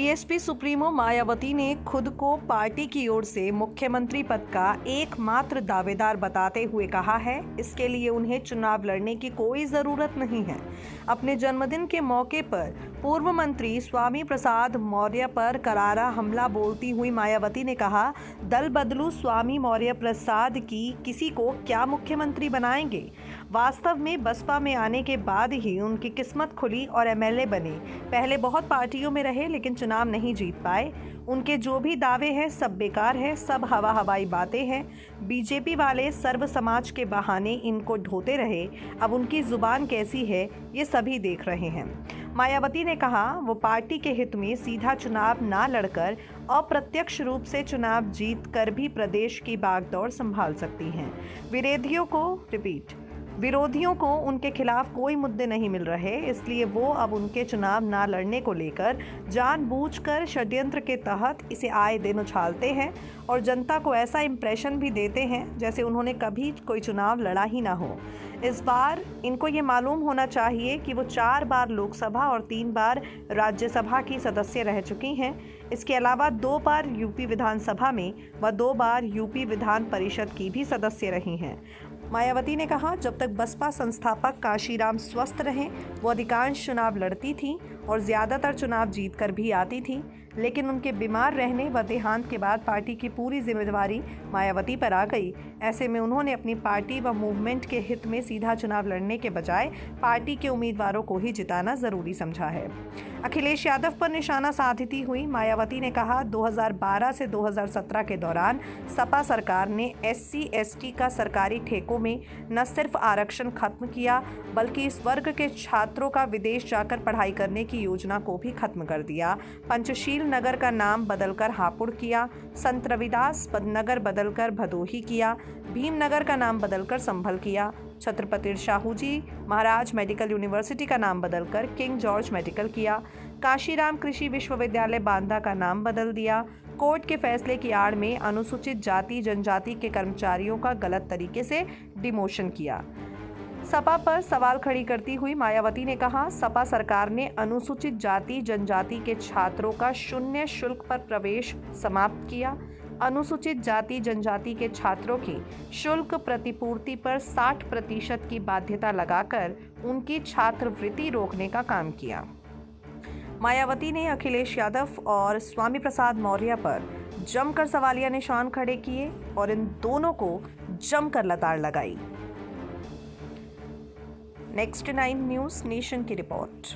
BSP supremo Mayawati ने खुद को पार्टी की ओर से मुख्यमंत्री पद का एकमात्र दावेदार बताते हुए कहा है, इसके लिए उन्हें चुनाव लड़ने की कोई जरूरत नहीं है। अपने जन्मदिन के मौके पर पूर्व मंत्री स्वामी प्रसाद मौर्य पर करारा हमला बोलती हुई मायावती ने कहा, दल बदलू स्वामी मौर्य प्रसाद की किसी को क्या मुख्यमंत्री बनाएंगे। वास्तव में बसपा में आने के बाद ही उनकी किस्मत खुली और एमएलए बने। पहले बहुत पार्टियों में रहे लेकिन चुनाव नहीं जीत पाए। उनके जो भी दावे हैं सब बेकार है, सब हवाई बातें हैं। बीजेपी वाले सर्व समाज के बहाने इनको ढोते रहे। अब उनकी जुबान कैसी है ये सभी देख रहे हैं। मायावती ने कहा वो पार्टी के हित में सीधा चुनाव ना लड़कर अप्रत्यक्ष रूप से चुनाव जीत कर भी प्रदेश की बागडोर संभाल सकती हैं। विरोधियों को उनके खिलाफ कोई मुद्दे नहीं मिल रहे, इसलिए वो अब उनके चुनाव ना लड़ने को लेकर जानबूझकर षड्यंत्र के तहत इसे आए दिन उछालते हैं और जनता को ऐसा इंप्रेशन भी देते हैं जैसे उन्होंने कभी कोई चुनाव लड़ा ही ना हो। इस बार इनको ये मालूम होना चाहिए कि वो 4 बार लोकसभा और 3 बार राज्यसभा की सदस्य रह चुकी हैं। इसके अलावा 2 बार यूपी विधानसभा में व 2 बार यूपी विधान परिषद की भी सदस्य रही हैं। मायावती ने कहा, जब तक बसपा संस्थापक काशीराम स्वस्थ रहे वो अधिकांश चुनाव लड़ती थी और ज़्यादातर चुनाव जीतकर भी आती थी, लेकिन उनके बीमार रहने व देहांत के बाद पार्टी की पूरी जिम्मेदारी मायावती पर आ गई। ऐसे में उन्होंने अपनी पार्टी व मूवमेंट के हित में सीधा चुनाव लड़ने के बजाय पार्टी के उम्मीदवारों को ही जिताना जरूरी समझा है। अखिलेश यादव पर निशाना साधती हुई मायावती ने कहा, 2012 से 2017 के दौरान सपा सरकार ने SC/ST का सरकारी ठेकों में न सिर्फ आरक्षण खत्म किया बल्कि इस वर्ग के छात्रों का विदेश जाकर पढ़ाई करने की योजना को भी खत्म कर दिया। पंचशील नगर का नाम बदलकर हापुड़ किया, संत रविदास नगर बदलकर भदोही किया, भीमनगर का नाम बदलकर संभल किया, छत्रपति शाहू जी महाराज मेडिकल यूनिवर्सिटी का नाम बदलकर किंग जॉर्ज मेडिकल किया, काशीराम कृषि विश्वविद्यालय बांदा का नाम बदल दिया। कोर्ट के फैसले की आड़ में अनुसूचित जाति जनजाति के कर्मचारियों का गलत तरीके से डिमोशन किया। सपा पर सवाल खड़ी करती हुई मायावती ने कहा, सपा सरकार ने अनुसूचित जाति जनजाति के छात्रों का शून्य शुल्क पर प्रवेश समाप्त किया। अनुसूचित जाति जनजाति के छात्रों की शुल्क प्रतिपूर्ति पर 60% की बाध्यता लगाकर उनकी छात्रवृत्ति रोकने का काम किया। मायावती ने अखिलेश यादव और स्वामी प्रसाद मौर्य पर जमकर सवालिया निशान खड़े किए और इन दोनों को जमकर लताड़ लगाई। नेक्स्ट 9 न्यूज़ नेशन की रिपोर्ट।